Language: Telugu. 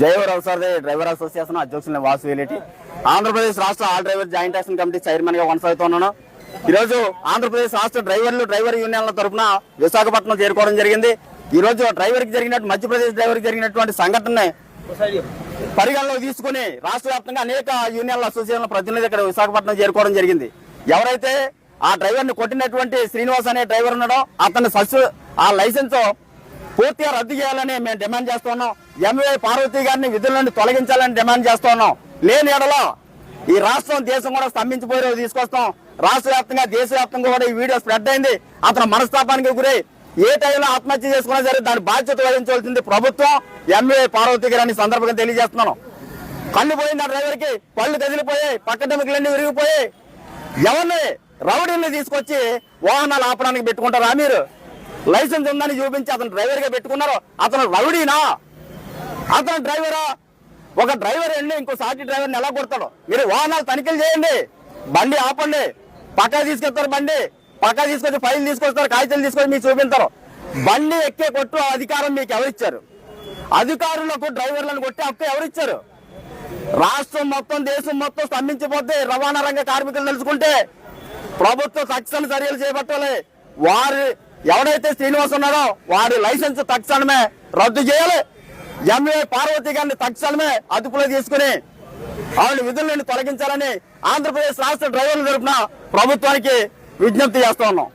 జయవరావు సార్ డ్రైవర్ అసోసియేషన్ అధ్యక్షులు వాసు వేలేటి ఆంధ్రప్రదేశ్ రాష్ట్ర all driver joint action committee chairman గా కొనసాగుతున్నాను. ఈరోజు ఆంధ్రప్రదేశ్ రాష్ట్ర డ్రైవర్ యూనియన్ల తరఫున విశాఖపట్నం చేరుకోవడం జరిగింది. ఈ రోజు మధ్యప్రదేశ్ డ్రైవర్ జరిగినటువంటి సంఘటన పరిగణలోకి తీసుకుని రాష్ట్ర వ్యాప్తంగా అనేక యూనియన్ల అసోసియేషన్ల ప్రతినిధులు ఇక్కడ విశాఖపట్నం చేరుకోవడం జరిగింది. ఎవరైతే ఆ డ్రైవర్ ని కొట్టినటువంటి శ్రీనివాస్ అనే డ్రైవర్ ఉన్నాడో అతని ఆ లైసెన్స్ పూర్తిగా రద్దు చేయాలని మేము డిమాండ్ చేస్తూ ఉన్నాం. ఎంవై పార్వతి గారిని విధుల నుండి తొలగించాలని డిమాండ్ చేస్తూ ఉన్నాం. లేని ఎడలో ఈ రాష్ట్రం దేశం కూడా స్తంభించిపోయే రోజు తీసుకొస్తాం. రాష్ట్ర వ్యాప్తంగా దేశవ్యాప్తంగా కూడా ఈ వీడియో స్ప్రెడ్ అయింది. అతను మనస్తాపానికి గురై ఏ టైంలో ఆత్మహత్య చేసుకున్నా సరే దాని బాధ్యత వహించవలసింది ప్రభుత్వం, ఎంవై పార్వతి గారు అని సందర్భంగా తెలియజేస్తున్నాను. కళ్ళు పోయింది ఆ డ్రైవర్ కి, పళ్ళు కదిలిపోయాయి, పక్కటెముకలన్నీ విరిగిపోయాయి. ఎవరిని రౌడీని తీసుకొచ్చి వాహనాలు ఆపడానికి పెట్టుకుంటారా? మీరు లైసెన్స్ ఉందని చూపించి అతను డ్రైవర్ గా పెట్టుకున్నారు. అతను రౌడీనా? అతను డ్రైవరా? ఒక డ్రైవర్ వెళ్ళి ఇంకో సాటి డ్రైవర్ని ఎలా కొడతాడు? మీరు వాహనాలు తనిఖీలు చేయండి, బండి ఆపండి, పక్కా తీసుకెళ్తారు, బండి పక్కా తీసుకొచ్చి ఫైల్ తీసుకొస్తారు, కాగితాలు తీసుకొని మీకు చూపిస్తారు. బండి ఎక్కే కొట్టు అధికారం మీకు ఎవరిచ్చారు? అధికారులకు డ్రైవర్లను కొట్టే హక్కు ఎవరిచ్చారు? రాష్ట్రం మొత్తం దేశం మొత్తం స్తంభించిపోతే రవాణా రంగ కార్మికులు తెలుసుకుంటే ప్రభుత్వం తక్షణ చర్యలు చేపట్టాలి. ఎవడైతే శ్రీనివాస్ ఉన్నాడో వారి లైసెన్స్ తక్షణమే రద్దు చేయాలి. ఎంవై పార్వతి గారిని తక్షణమే అదుపులో తీసుకుని ఆవిడ విధుల నుండి తొలగించాలని ఆంధ్రప్రదేశ్ రాష్ట్ర డ్రైవర్ల తరఫున ప్రభుత్వానికి విజ్ఞప్తి చేస్తా ఉన్నాం.